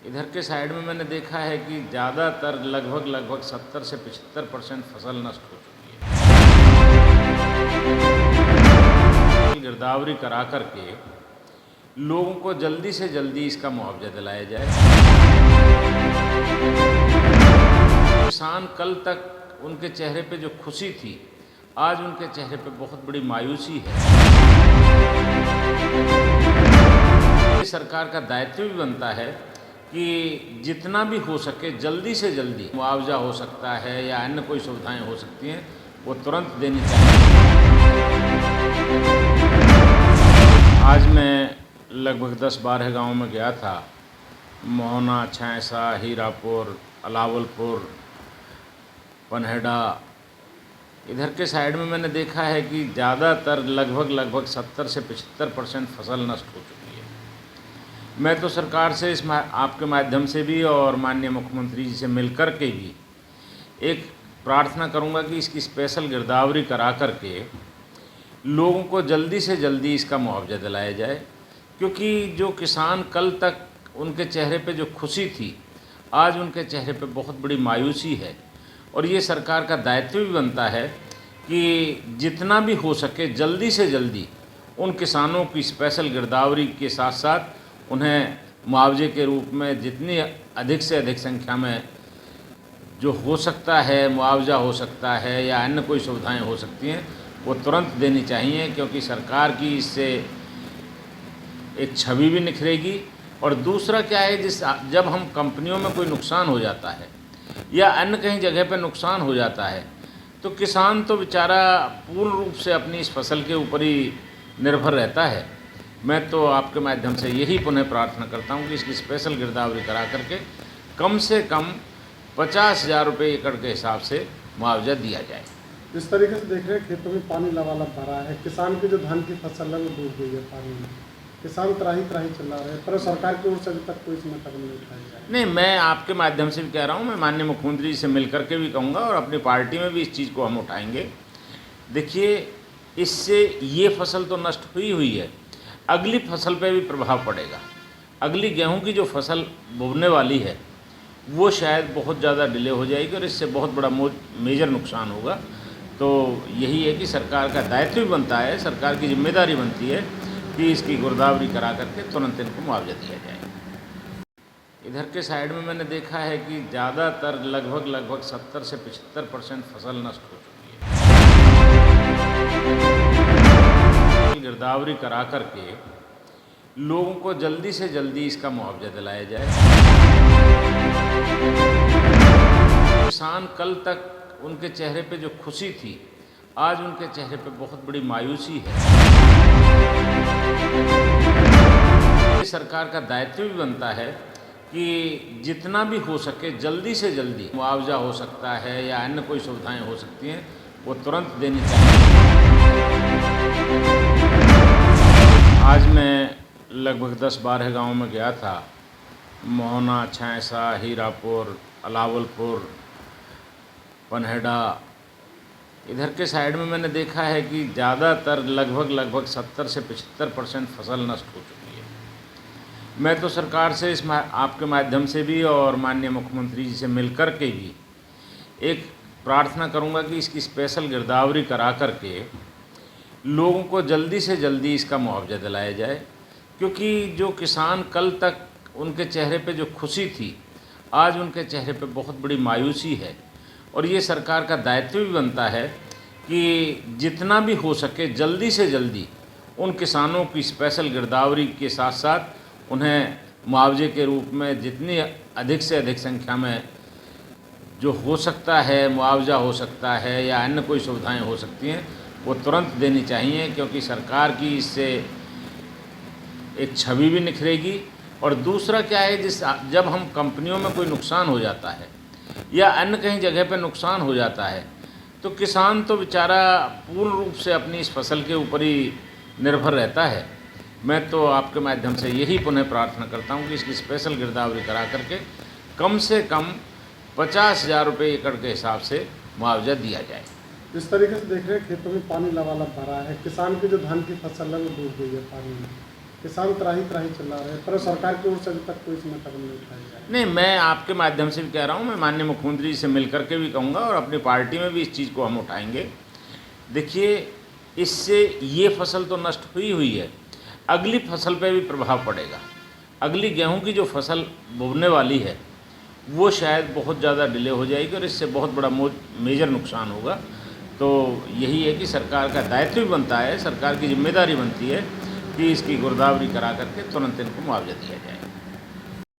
इधर के साइड में मैंने देखा है कि ज़्यादातर लगभग 70 से 75% फसल नष्ट हो चुकी है। गिरदावरी करा करके लोगों को जल्दी से जल्दी इसका मुआवजा दिलाया जाए। किसान कल तक उनके चेहरे पे जो खुशी थी, आज उनके चेहरे पे बहुत बड़ी मायूसी है। सरकार का दायित्व भी बनता है कि जितना भी हो सके जल्दी से जल्दी मुआवजा हो सकता है या अन्य कोई सुविधाएं हो सकती हैं, वो तुरंत देनी चाहिए। आज मैं लगभग 10-12 गाँव में गया था। मोहना, छैंसा, हीरापुर, अलावलपुर, पनहेड़ा, इधर के साइड में मैंने देखा है कि ज़्यादातर लगभग 70 से 75% फसल नष्ट हो चुकी है। मैं तो सरकार से आपके माध्यम से भी और माननीय मुख्यमंत्री जी से मिलकर के भी एक प्रार्थना करूंगा कि इसकी स्पेशल गिरदावरी करा करके लोगों को जल्दी से जल्दी इसका मुआवजा दिलाया जाए, क्योंकि जो किसान कल तक उनके चेहरे पे जो खुशी थी, आज उनके चेहरे पे बहुत बड़ी मायूसी है। और ये सरकार का दायित्व भी बनता है कि जितना भी हो सके जल्दी से जल्दी उन किसानों की स्पेशल गिरदावरी के साथ साथ उन्हें मुआवजे के रूप में जितनी अधिक से अधिक संख्या में जो हो सकता है, मुआवजा हो सकता है या अन्य कोई सुविधाएं हो सकती हैं, वो तुरंत देनी चाहिए, क्योंकि सरकार की इससे एक छवि भी निखरेगी। और दूसरा क्या है, जब हम कंपनियों में कोई नुकसान हो जाता है या अन्य कहीं जगह पर नुकसान हो जाता है, तो किसान तो बेचारा पूर्ण रूप से अपनी इस फसल के ऊपर ही निर्भर रहता है। मैं तो आपके माध्यम से यही पुनः प्रार्थना करता हूं कि इसकी स्पेशल गिरदावरी करा करके कम से कम 50,000 रुपये एकड़ के हिसाब से मुआवजा दिया जाए। जिस तरीके से देख रहे हैं, खेतों में पानी लबालब भरा है, किसान की जो धान की फसल है वो डूब गई है पानी में, किसान त्राही चला रहे हैं, पर सरकार की ओर से अभी तक कोई इसमें कदम नहीं उठाया जाए। नहीं, मैं आपके माध्यम से भी कह रहा हूँ, मैं माननीय मुख्यमंत्री जी से मिल करके भी कहूँगा और अपनी पार्टी में भी इस चीज़ को हम उठाएंगे। देखिए, इससे ये फसल तो नष्ट हुई है, अगली फसल पे भी प्रभाव पड़ेगा। अगली गेहूं की जो फसल बोने वाली है वो शायद बहुत ज़्यादा डिले हो जाएगी और इससे बहुत बड़ा मेजर नुकसान होगा। तो यही है कि सरकार का दायित्व भी बनता है, सरकार की जिम्मेदारी बनती है कि इसकी गिरदावरी करा करके तुरंत इनको मुआवजा दिया जाए। इधर के साइड में मैंने देखा है कि ज़्यादातर लगभग 70 से 75% फसल नष्ट हो चुकी है। गिरदावरी करा करके लोगों को जल्दी से जल्दी इसका मुआवजा दिलाया जाए। किसान कल तक उनके चेहरे पे जो खुशी थी, आज उनके चेहरे पे बहुत बड़ी मायूसी है। सरकार का दायित्व भी बनता है कि जितना भी हो सके जल्दी से जल्दी मुआवजा हो सकता है या अन्य कोई सुविधाएं हो सकती हैं, वो तुरंत देनी चाहिए। आज मैं लगभग 10-12 गाँव में गया था। मोहना, छैंसा, हीरापुर, अलावलपुर, पनहेड़ा, इधर के साइड में मैंने देखा है कि ज़्यादातर लगभग 70 से 75% फसल नष्ट हो चुकी है। मैं तो सरकार से आपके माध्यम से भी और माननीय मुख्यमंत्री जी से मिलकर के भी एक प्रार्थना करूंगा कि इसकी स्पेशल गिरदावरी करा करके लोगों को जल्दी से जल्दी इसका मुआवजा दिलाया जाए, क्योंकि जो किसान कल तक उनके चेहरे पे जो खुशी थी, आज उनके चेहरे पे बहुत बड़ी मायूसी है। और ये सरकार का दायित्व भी बनता है कि जितना भी हो सके जल्दी से जल्दी उन किसानों की स्पेशल गिरदावरी के साथ साथ उन्हें मुआवजे के रूप में जितनी अधिक से अधिक संख्या में जो हो सकता है, मुआवजा हो सकता है या अन्य कोई सुविधाएं हो सकती हैं, वो तुरंत देनी चाहिए, क्योंकि सरकार की इससे एक छवि भी निखरेगी। और दूसरा क्या है, जब हम कंपनियों में कोई नुकसान हो जाता है या अन्य कहीं जगह पर नुकसान हो जाता है, तो किसान तो बेचारा पूर्ण रूप से अपनी इस फसल के ऊपर ही निर्भर रहता है। मैं तो आपके माध्यम से यही पुनः प्रार्थना करता हूं कि इसकी स्पेशल गिरदावरी करा करके कम से कम 50,000 रुपये एकड़ के हिसाब से मुआवजा दिया जाए। जिस तरीके से देख रहे हैं, खेतों में पानी लबालब भरा है, किसान की जो धान की फसल है वो डूब गई है पानी में, किसान त्राही त्राही चिल्ला रहे हैं, पर सरकार की ओर से अभी तक कोई इसमें कदम नहीं उठाया जा रहा है। नहीं, मैं आपके माध्यम से भी कह रहा हूँ, मैं माननीय मुख्यमंत्री जी से मिल करके भी कहूँगा और अपनी पार्टी में भी इस चीज़ को हम उठाएंगे। देखिए, इससे ये फसल तो नष्ट हुई है, अगली फसल पे भी प्रभाव पड़ेगा। अगली गेहूं की जो फसल बोने वाली है वो शायद बहुत ज़्यादा डिले हो जाएगी और इससे बहुत बड़ा मेजर नुकसान होगा। तो यही है कि सरकार का दायित्व भी बनता है, सरकार की जिम्मेदारी बनती है कि इसकी गिरदावरी करा करके तुरंत इनको मुआवजा दिया जाए।